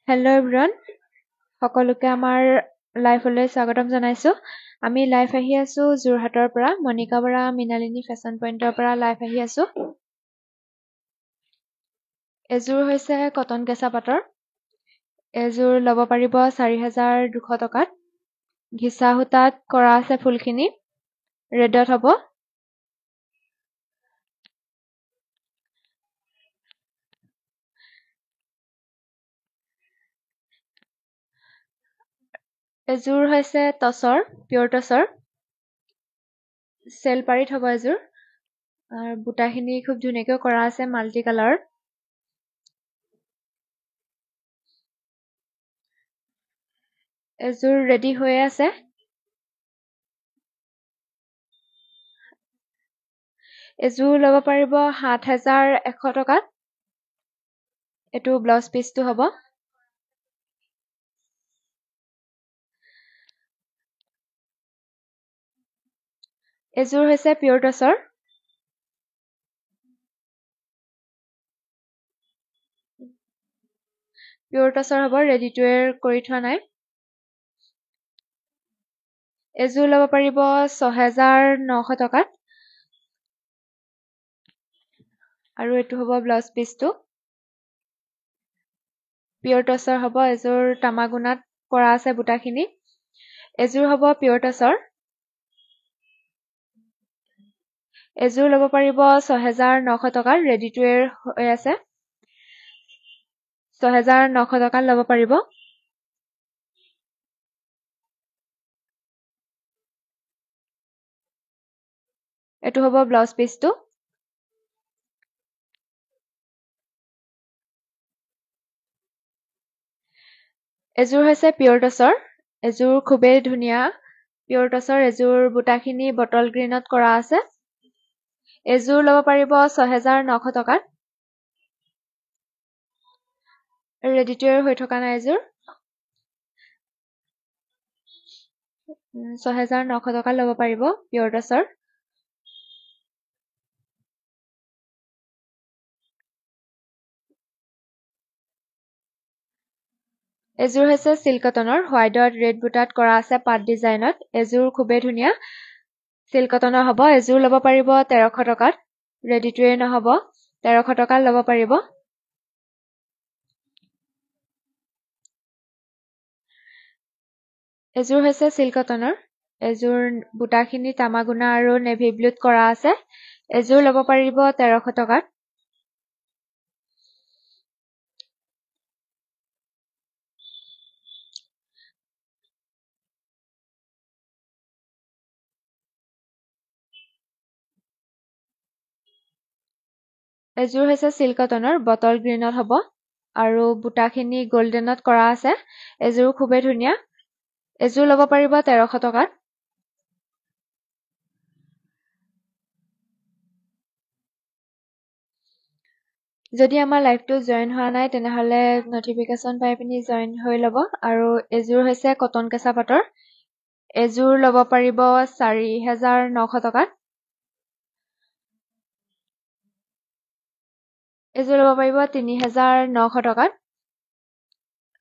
Hello' everyone, সকলোকে আমাৰ লাইভলৈ স্বাগতম জনাইছো। আমি লাইভ আহি আছো যোৰহাটৰ পৰা, মণিকা বৰা মৃণালিনী ফেশ্বন পইণ্টৰ পৰা লাইভ আহি আছো। এযোৰ হৈছে কটন কেঁচা পাটৰ। এযোৰ ল'ব পাৰিব ৪,২০০ টকাত। ঘিচা সূতাত কৰা আছে ফুলখিনি, ৰেডত হ'ব। এযোৰ হৈছে টচৰ, পিয়ৰ টচৰ। চেলপাৰীত হ'ব এযোৰ। আৰু বুটাখিনি খুব ধুনীয়াকৈ কৰা আছে মাল্টি কালাৰ। এযোৰ ৰেডি হৈয়ে আছে। এযোৰ ল'ব পাৰিব ৭,১০০ টকাত। এইটো ব্লাউজ পিচটো হ'ব। এযোৰ হৈছে পিয়ৰ টচৰ। পিয়ৰ টচৰ হ'ব, ৰেডি টু ৱেৰ কৰি থোৱা নাই। এযোৰ ল'ব পাৰিব ৬,৯০০ টকাত। আৰু এইটো হ'ব ব্লাউজ পিচটো। পিয়ৰ টচৰ হ'ব, এযোৰ তামাগুনাত কৰা আছে বুটাখিনি। এযোৰ হ'ব পিয়ৰ টচৰ। এযোৰ ল'ব পাৰিব ৬,৯০০ টকাত, ৰেডি টু ৱেৰ হৈ আছে। ৬,৯০০ টকাত ল'ব পাৰিব। এইটো হ'ব ব্লাউজ পিচটো। এযোৰ হৈছে পিয়ৰ টচৰ। এযোৰ খুবেই ধুনীয়া পিয়ৰ টচৰ। এযোৰ বুটাখিনি বটল গ্ৰীণত কৰা আছে। এযোৰ ল'ব পাৰিব ৬,৯০০ টকাত। ৰেডি টু ৱেৰ হৈ থকা নাই এযোৰ। ৬,৯০০ টকাত ল'ব পাৰিব পিয়ৰ টচৰ। এযোৰ হৈছে চিল্ক কটনৰ, হোৱাইটত ৰেড বুটাত কৰা আছে পাট ডিজাইনত। এযোৰ খুবেই ধুনীয়া চিল্ক কটনৰ হ'ব। এযোৰ ল'ব পাৰিব ১৩০০ টকাত। ৰেডি টু ৱেৰ নহ'ব, ১৩০০ টকাত ল'ব পাৰিব। এযোৰ হৈছে চিল্ক কটনৰ। এযোৰ বুটাখিনি তামাগুনা আৰু নেভি ব্লুত কৰা আছে। এযোৰ ল'ব পাৰিব ১৩০০ টকাত। এযোৰ হৈছে চিল্ক কটনৰ, বটল গ্ৰীণত হ'ব আৰু বুটাখিনি গল্ডেনত কৰা আছে। এযোৰ খুবেই ধুনীয়া। এযোৰ ল'ব পাৰিব ১৩০০ টকাত। যদি আমাৰ লাইভটো জইন হোৱা নাই তেনেহ'লে নটিফিকেশ্যন পাই পিনি জইন হৈ ল'ব। আৰু এযোৰ হৈছে কটন কেঁচা পাটৰ। এযোৰ ল'ব পাৰিব ৪,৯০০ টকাত। এযোৰ ল'ব পাৰিব ৩,৯০০ টকাত।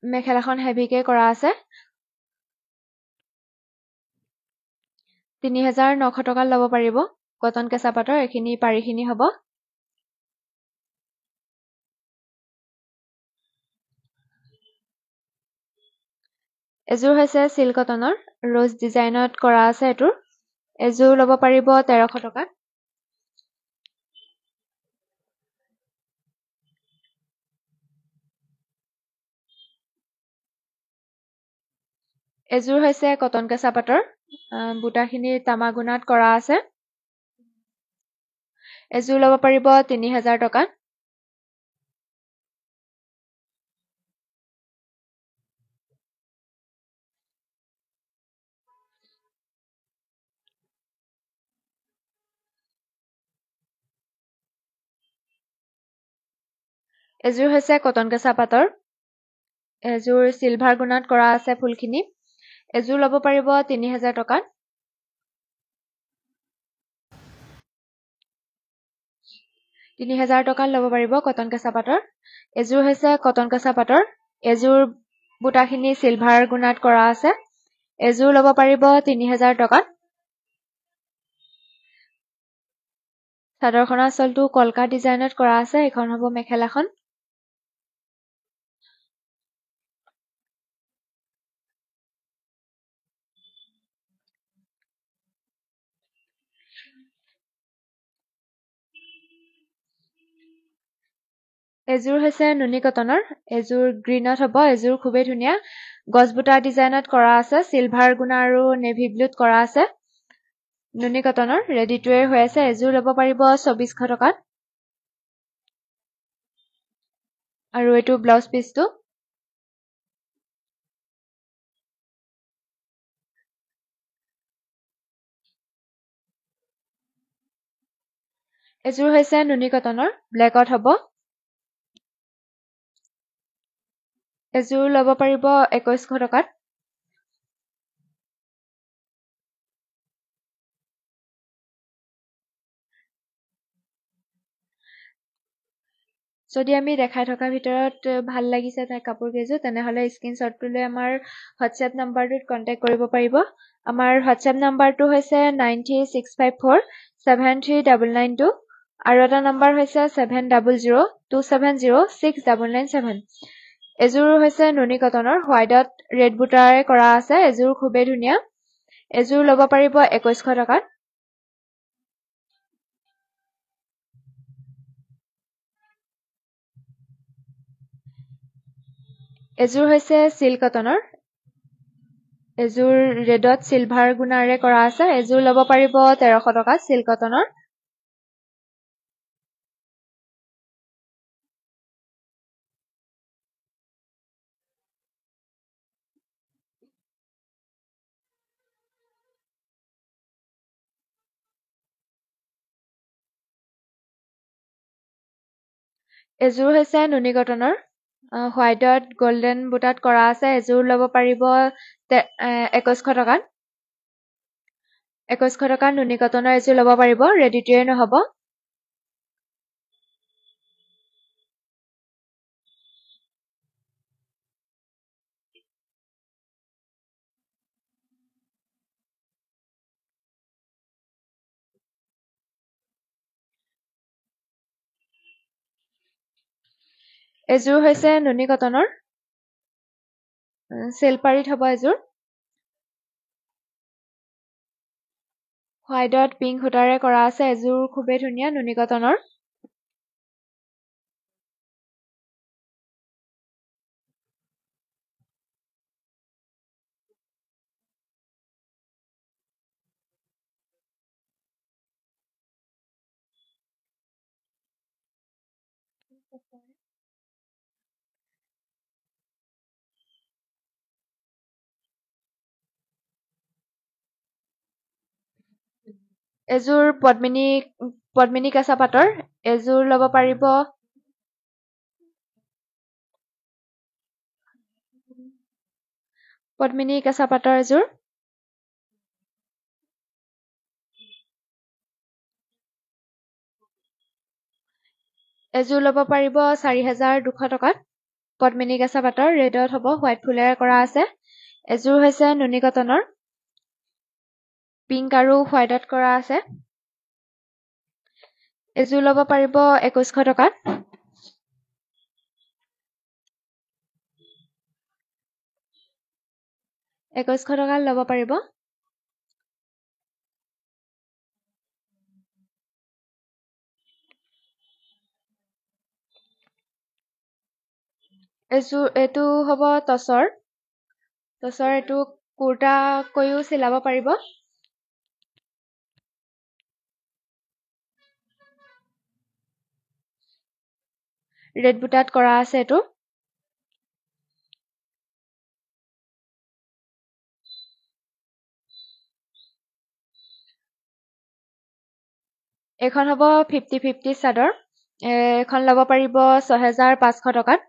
মেখেলাখন হেভিকে কৰা আছে। ৩,৯০০ টকাত ল'ব পাৰিব কটন কেঁচা পাটৰ। এইখিনি পাৰিখিনি হ'ব। এযোৰ হৈছে চিল্ক কটনৰ, ৰ'জ ডিজাইনত কৰা আছে এইটোৰ। এযোৰ ল'ব পাৰিব ১৩০০ টকাত। এযোৰ হৈছে কটন কেঁচা পাটৰ, বুটাখিনি তামাগুনাত কৰা আছে। এযোৰ ল'ব পাৰিব ৩,০০০ টকাত। এযোৰ হৈছে কটন কেঁচা পাটৰ। এযোৰ চিলভাৰ গুণাত কৰা আছে ফুলখিনি। এযোৰ ল'ব পাৰিব ৩,০০০ টকাত। 3000 টকাত ল'ব পাৰিব কটন কেঁচা পাটৰ। এযোৰ হৈছে কটন কেঁচা পাটৰ। এযোৰ বুটাখিনি চিলভাৰ গুণাত কৰা আছে। এযোৰ ল'ব পাৰিব 3000 টকাত। চাদৰখনৰ আঁচলটো কলকা ডিজাইনত কৰা আছে। এখন হ'ব মেখেলাখন। এযোৰ হৈছে নুনি কটনৰ। এযোৰ গ্ৰীণত হ'ব। এযোৰ খুবেই ধুনীয়া গছবুটা ডিজাইনত কৰা আছে। চিলভাৰ গুণা আৰু নেভি ব্লুত কৰা আছে। নুনি কটনৰ ৰেডি টু ৱেৰ হৈ আছে। এযোৰ ল'ব পাৰিব 2400 টকাত। আৰু এইটো ব্লাউজ পিচটো। এযোৰ হৈছে নুনি কটনৰ ব্লেকত হ'ব। এযোৰ ল'ব পাৰিব 2100 টকাত। যদি আমি দেখাই থকাৰ ভিতৰত ভাল লাগিছে তাৰ কাপোৰ কেইযোৰ, তেনেহ'লে স্ক্ৰীনশ্বটটো লৈ আমাৰ হোৱাটছএপ নাম্বাৰটোত কণ্টেক্ট কৰিব পাৰিব। আমাৰ হোৱাটছএপ নাম্বাৰটো হৈছে 9364739992 আৰু এটা নাম্বাৰ হৈছে 7002706997। এযোৰ হৈছে নুনি কটনৰ হোৱাইটত ৰেড বুটাৰে কৰা আছে। এযোৰ খুবেই ধুনীয়া। এযোৰ ল'ব পাৰিব 2100 টকাত। এযোৰ হৈছে চিল্ক কটনৰ। এযোৰ ৰেডত চিলভাৰ গুণাৰে কৰা আছে। এযোৰ ল'ব পাৰিব 1300 টকাত চিল্ক কটনৰ। এযোৰ হৈছে নুনি কটনৰ হোৱাইটত গল্ডেন বুটাত কৰা আছে। এযোৰ ল'ব পাৰিব 2100 টকাত। 2100 টকাত নুনি কটনৰ এযোৰ ল'ব পাৰিব। ৰেডি টু ৱেৰ নহ'ব। এযোৰ হৈছে নুনি কটনৰ চেলপাৰীত হ'ব। এযোৰ হোৱাইটত পিংক সূতাৰে কৰা আছে। এযোৰ খুবেই ধুনীয়া নুনি কটনৰ। এযোৰ পদ্মিনী কেঁচা পাটৰ। এযোৰ ল'ব পাৰিব পদ্মিনী কেঁচা পাটৰ। এযোৰ ল'ব পাৰিব 4200 টকাত। পদ্মিনী কেঁচা পাটৰ ৰেডত হ'ব। হোৱাইট ফুলেৰে কৰা আছে। এযোৰ হৈছে নুনি কটনৰ পিংক আৰু হোৱাইটত কৰা আছে। এযোৰ ল'ব পাৰিব 2100 টকাত। ল'ব পাৰিব। এইটো হ'ব টচৰ। এইটো কুৰ্তাকৈও চিলাব পাৰিব। ৰেড বুটাত কৰা আছে। এইটো এখন হ'ব 50-50 চাদৰ। এখন ল'ব পাৰিব 6500 টকাত।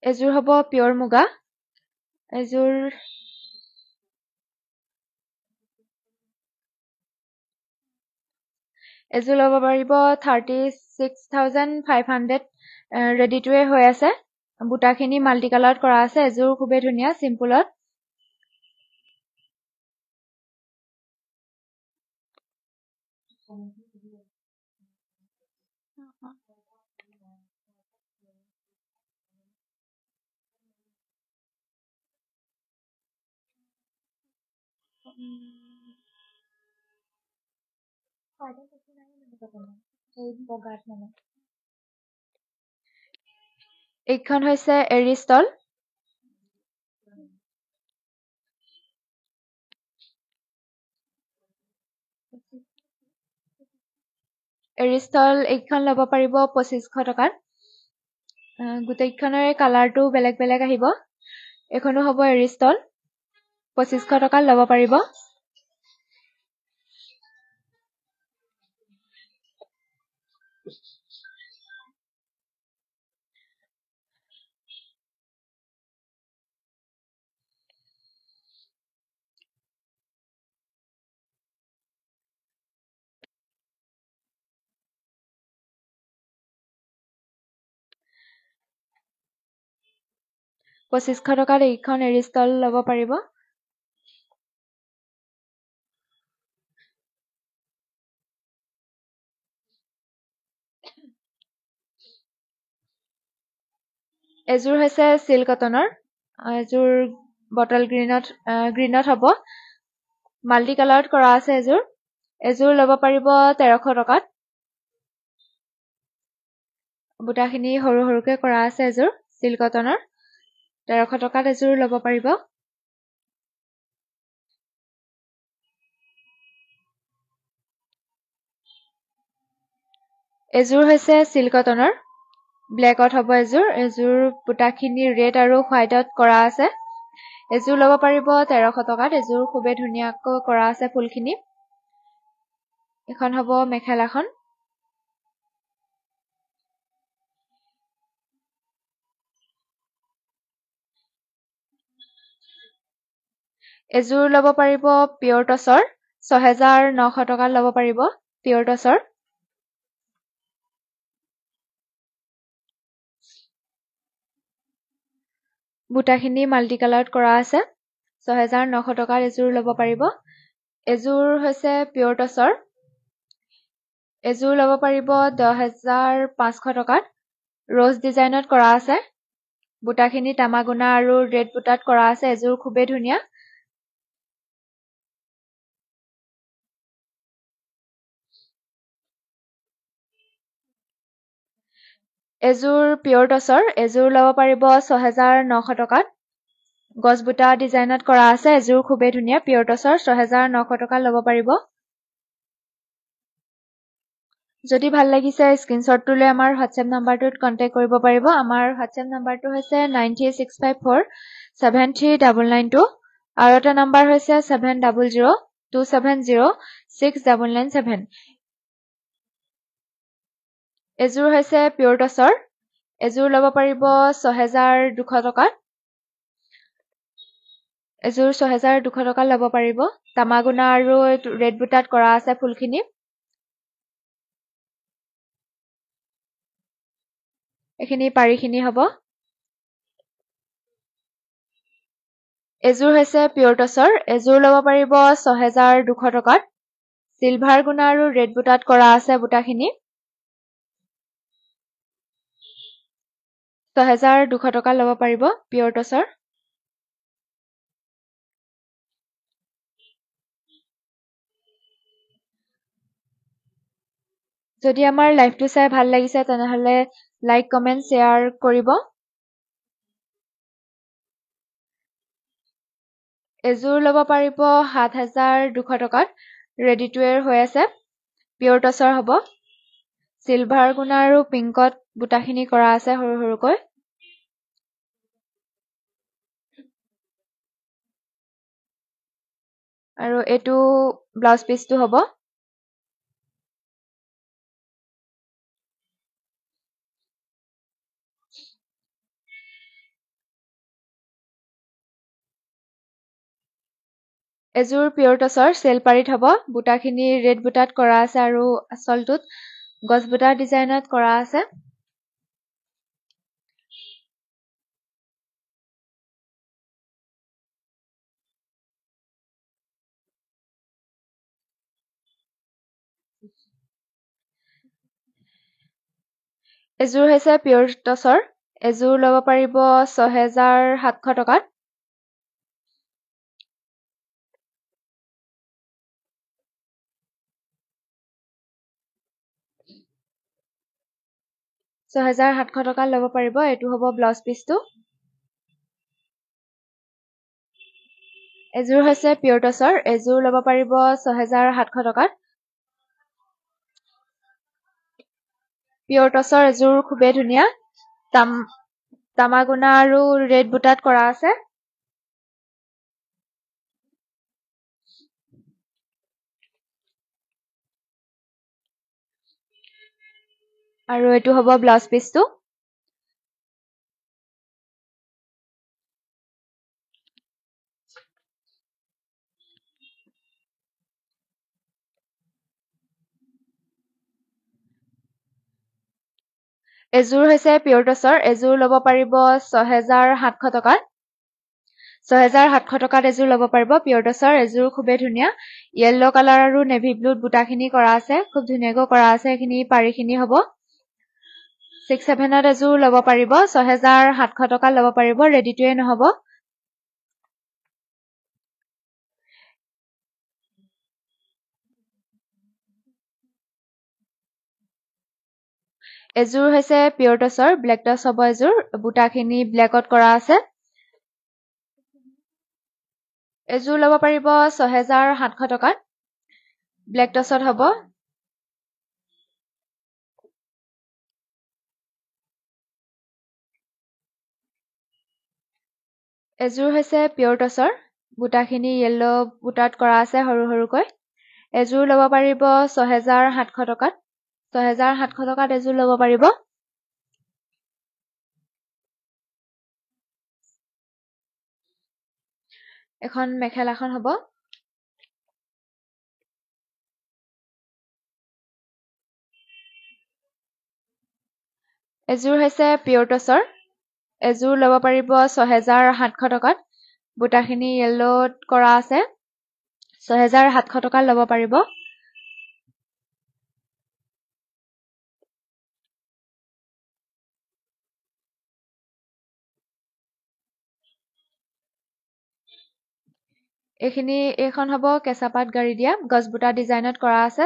এযোৰ হ'ব পিয়ৰ মুগা। এযোৰ এযোৰ ল'ব পাৰিব 36,500 ৰেডি টু ৱেৰ হৈ আছে বুটাখিনি মাল্টি কালাৰত কৰা আছে এযোৰ খুবেই ধুনীয়া চিম্পুলত এইখন হৈছে এৰিষ্টল এৰিষ্টল এইখন ল'ব পাৰিব 2500 টকাত গোটেইখনৰে কালাৰটো বেলেগ বেলেগ আহিব এখনো হ'ব এৰিষ্টল 2500 টকাত ল'ব পাৰিব পঁচিছশ টকাত এইখন এৰিষ্টল ল'ব পাৰিব এযোৰ হৈছে চিল্ক কটনৰ এযোৰ বটল গ্ৰীণত হ'ব মাল্টি কালাৰত কৰা আছে এযোৰ ল'ব পাৰিব 1300 টকাত বুটাখিনি সৰু সৰুকে কৰা আছে এযোৰ চিল্ক কটনৰ 1300 টকাত এযোৰ ল'ব পাৰিব এযোৰ হৈছে চিল্ক কটনৰ ব্লেকত হ'ব এযোৰ বুটাখিনি ৰেড আৰু হোৱাইটত কৰা আছে এযোৰ ল'ব পাৰিব 1300 টকাত এযোৰ খুবেই ধুনীয়াকৈ কৰা আছে ফুলখিনি এখন হ'ব মেখেলাখন এযোৰ ল'ব পাৰিব পিয়ৰ টচৰ 6900 টকাত ল'ব পাৰিব পিয়ৰ টচৰ বুটাখিনি মাল্টি কালাৰত কৰা আছে 6900 টকাত এযোৰ ল'ব পাৰিব এযোৰ হৈছে পিয়ৰ টচৰ এযোৰ ল'ব পাৰিব 10500 টকাত ৰ'জ ডিজাইনত কৰা আছে বুটাখিনি তামাগুনা আৰু ৰেড বুটাত কৰা আছে এযোৰ খুবেই ধুনীয়া এযোৰ পিয়ৰ টচৰ এযোৰ ল'ব পাৰিব 6900 টকাত গছ বুটা ডিজাইনত কৰা আছে এযোৰ খুবেই ধুনীয়া পিয়ৰ টচৰ 6900 টকাত ল'ব পাৰিব যদি ভাল লাগিছে স্ক্ৰীনশ্বটটো লৈ আমাৰ হোৱাটছএপ নাম্বাৰটোত কণ্টেক্ট কৰিব পাৰিব আমাৰ হোৱাটছএপ নাম্বাৰটো হৈছে 9364739992 আৰু এটা নাম্বাৰ হৈছে 7002706997 এযোৰ হৈছে পিয়ৰ টচৰ এযোৰ ল'ব পাৰিব 6200 টকাত এযোৰ 6200 টকাত ল'ব পাৰিব তামাগুনা আৰু ৰেড বুটাত কৰা আছে ফুলখিনি এখিনি পাৰিখিনি হ'ব এযোৰ হৈছে পিয়ৰ টচৰ এযোৰ ল'ব পাৰিব 6200 টকাত সিলভাৰ গুণা আৰু ৰেড বুটাত কৰা আছে বুটাখিনি 6200 টকা ল'ব পাৰিব পিয়ৰ টচৰ যদি আমাৰ লাইভটো চাই ভাল লাগিছে তেনেহলে লাইক কমেন্ট শ্বেয়াৰ কৰিব এযোৰ ল'ব পাৰিব 7200 টকাত ৰেডি টু ৱেৰ হৈ আছে পিয়ৰ টচৰ হ'ব সিলভাৰ গুণা আৰু পিংকত বুটাখিনি কৰা আছে সৰু সৰুকৈ আৰু এটো ব্লাউজ পিচটো হ'ব এযোৰ পিয়ৰ টচৰ চেল পাৰিত হ'ব বুটাখিনি ৰেড বুটাত কৰা আছে আৰু আঁচলটোত গছ বুটা ডিজাইনত কৰা আছে এযোৰ হৈছে পিয়ৰ টচৰ এযোৰ ল'ব পাৰিব ৬৭০০ টকাত ৬৭০০ টকাত ল'ব পাৰিব এইটো হ'ব ব্লাউজ পিচটো এযোৰ হৈছে পিয়ৰ টচৰ এযোৰ ল'ব পাৰিব ৬৭০০ টকাত পিয়ৰ টচৰ এযোৰ খুবেই ধুনীয়া তামাগুনা আৰু ৰেড বুটাত কৰা আছে আৰু এইটো হ'ব ব্লাউজ পিচটো এযোৰ হৈছে পিয়ৰ টচৰ এযোৰ ল'ব পাৰিব ৬৭০০ টকাত ৬৭০০ টকাত এযোৰ ল'ব পাৰিব পিয়ৰ টচৰ এযোৰ খুবেই ধুনীয়া য়েল্লো কালাৰ আৰু নেভি ব্লুত বুটাখিনি কৰা আছে খুব ধুনীয়াকৈ কৰা আছে এইখিনি পাৰিখিনি হ'ব 6-7ত এযোৰ ল'ব পাৰিব ৬৭০০ টকাত ল'ব পাৰিব ৰেডি টু ৱে নহ'ব এযোৰ হৈছে পিয়ৰ টচৰ ব্লেক টচ হ'ব এযোৰ বুটাখিনি ব্লেকত কৰা আছে এযোৰ ল'ব পাৰিব ৬৭০০ টকাত ব্লেক টচত হ'ব এযোৰ হৈছে পিয়ৰ টচৰ বুটাখিনি য়েল্লো বুটাত কৰা আছে সৰু সৰুকৈ এযোৰ ল'ব পাৰিব ৬৭০০ টকাত ৬৭০০ টকাত এযোৰ ল'ব পাৰিব এখন মেখেলাখন হ'ব এযোৰ হৈছে পিয়ৰ টচৰ এযোৰ ল'ব পাৰিব ৬৭০০ টকাত বুটাখিনি য়েল্লোত কৰা আছে ৬৭০০ টকাত ল'ব পাৰিব এইখন হ'ব কেঁচা পাত গাড়ি দিয়া গছ বুটা ডিজাইনত কৰা আছে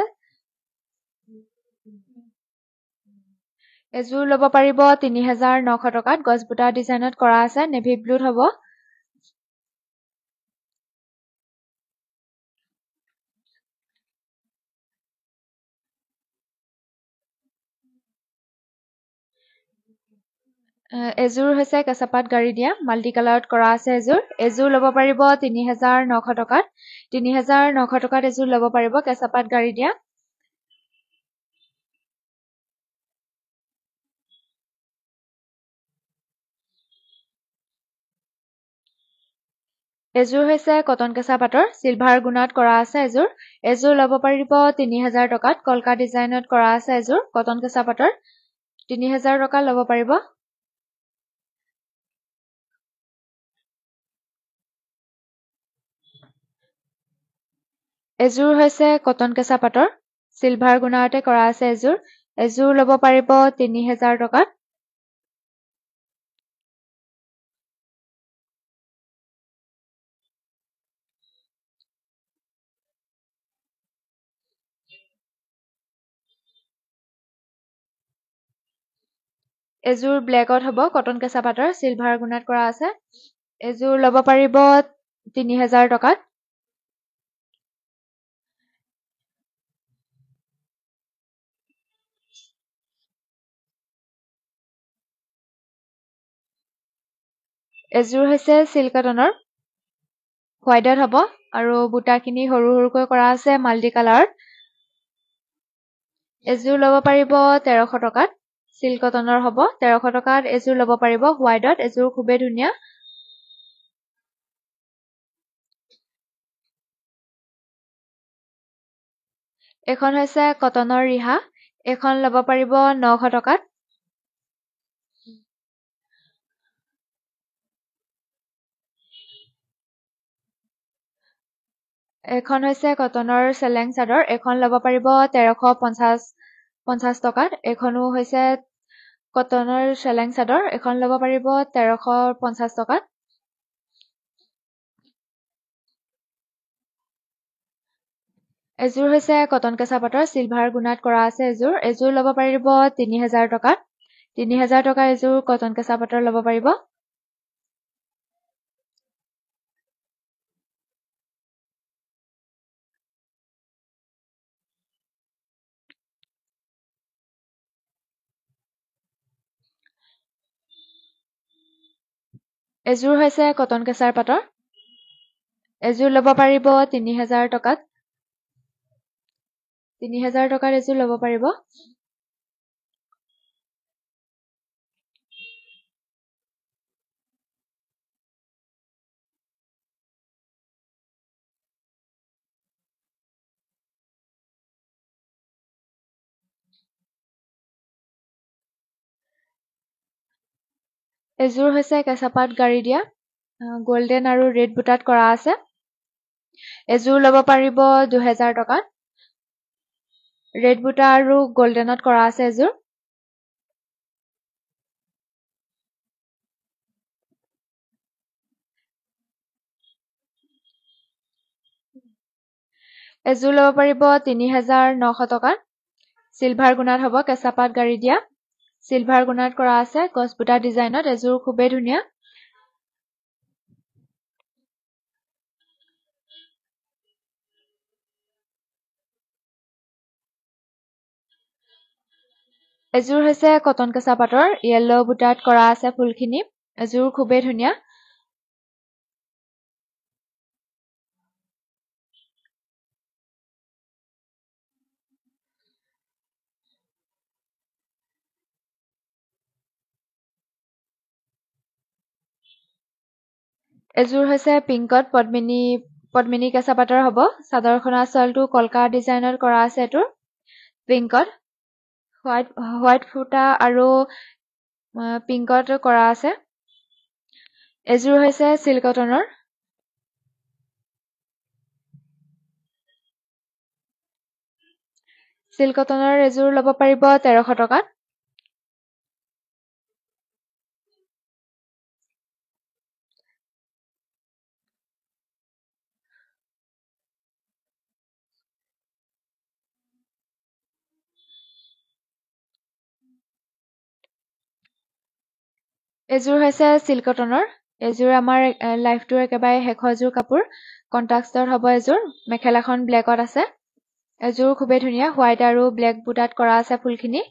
এযোৰ ল'ব পাৰিব ৩৯০০ টকাত গছ বুটা ডিজাইনত কৰা আছে নেভি ব্লুত হ'ব এযোৰ হৈছে কেঁচা পাত গাড়ি দিয়া মাল্টি কালাৰত কৰা আছে এযোৰ ল'ব পাৰিব ৩৯০০ টকাত ৩৯০০ টকাত এযোৰ ল'ব পাৰিব কেঁচা পাত গাড়ি দিয়া এযোৰ হৈছে কটন কেঁচা পাতৰ চিলভাৰ গুণাত কৰা আছে এযোৰ ল'ব পাৰিব ৩০০০ টকাত কলকা ডিজাইনত কৰা আছে এযোৰ কটন কেঁচা পাতৰ ৩০০০ টকাত ল'ব পাৰিব এযোৰ হৈছে কটন কেঁচা পাতৰ চিলভাৰ গুণাতে কৰা আছে এযোৰ ল'ব পাৰিব ৩০০০ টকাত এযোৰ ব্লেকত হ'ব কটন কেঁচা পাতৰ চিলভাৰ গুণাত কৰা আছে এযোৰ ল'ব পাৰিব ৩০০০ টকাত এযোৰ হৈছে চিল্ক কটনৰ হোৱাইটত হ'ব আৰু বুটাখিনি সৰু সৰুকৈ কৰা আছে মাল্টি কালাৰত এযোৰ ল'ব পাৰিব ১৩০০ টকাত চিল্ক কটনৰ হ'ব ১৩০০ টকাত এযোৰ ল'ব পাৰিব হোৱাইটত এযোৰ খুবেই ধুনীয়া এখন হৈছে কটনৰ ৰিহা এখন ল'ব পাৰিব 900 টকাত এখন হৈছে কটনৰ চেলেং চাদৰ এখন ল'ব পাৰিব 1350 টকাত এখনো হৈছে কটনৰ চেলেং চাদৰ এখন ল'ব পাৰিব 1350 টকাত এযোৰ হৈছে কটন কেঁচা পাটৰ চিলভাৰ গুণাত কৰা আছে এযোৰ ল'ব পাৰিব 3000 টকাত 3000 টকা এযোৰ কটন কেঁচা পাটৰ ল'ব পাৰিব এযোৰ হৈছে কটন কেঁচাৰ পাটৰ এযোৰ ল'ব পাৰিব 3000 টকাত 3000 টকাত এযোৰ ল'ব পাৰিব এযোৰ হৈছে কেঁচা পাট গাড়ি দিয়া গোল্ডেন আৰু ৰেড বুটাত কৰা আছে এযোৰ ল'ব পাৰিব 2000 টকাত ৰেড বুটা আৰু গোল্ডেনত কৰা আছে এযোৰ এযোৰ ল'ব পাৰিব 3900 টকাত চিলভাৰ গুণাত হ'ব কেঁচা পাট গাড়ি দিয়া চিলভাৰ গুণাত কৰা আছে গছবুটা ডিজাইনত এযোৰ খুবেই ধুনীয়া এযোৰ হৈছে কটন কেঁচা পাটৰ য়েল্লো বুটাত কৰা আছে ফুলখিনি এযোৰ খুবেই ধুনীয়া এযোৰ হৈছে পিংকত পদ্মিনী কেঁচা পাটৰ হ'ব চাদৰখনৰ আঁচলটো কলকা ডিজাইনত কৰা আছে এটোৰ পিংকত হোৱাইট ফুটা আৰু পিংকত কৰা আছে এযোৰ হৈছে চিল্ক কটনৰ চিল্ক কটনৰ এযোৰ ল'ব পাৰিব 1300 টকাত এযোৰ হৈছে চিল্ক কটনৰ এযোৰ আমাৰ লাইফটোৰ একেবাৰে শেষৰযোৰ কাপোৰ কণ্ট্ৰাষ্টত হ'ব এযোৰ মেখেলাখন ব্লেকত আছে এযোৰ খুবেই ধুনীয়া হোৱাইট আৰু ব্লেক বুটাত কৰা আছে ফুলখিনি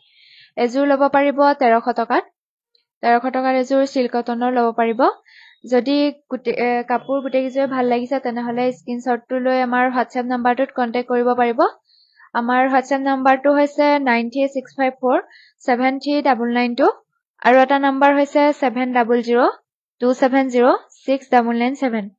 এযোৰ ল'ব পাৰিব 1300 টকাত 1300 টকাত এযোৰ চিল্ক কটনৰ ল'ব পাৰিব যদি কাপোৰ গোটেইকেইযোৰে ভাল লাগিছে তেনেহ'লে স্ক্ৰীনশ্বটটো লৈ আমাৰ হোৱাটছএপ নাম্বাৰটোত কণ্টেক্ট কৰিব পাৰিব আমাৰ হোৱাটছএপ নাম্বাৰটো হৈছে 9364739992 আৰু এটা নাম্বাৰ হৈছে 7002706997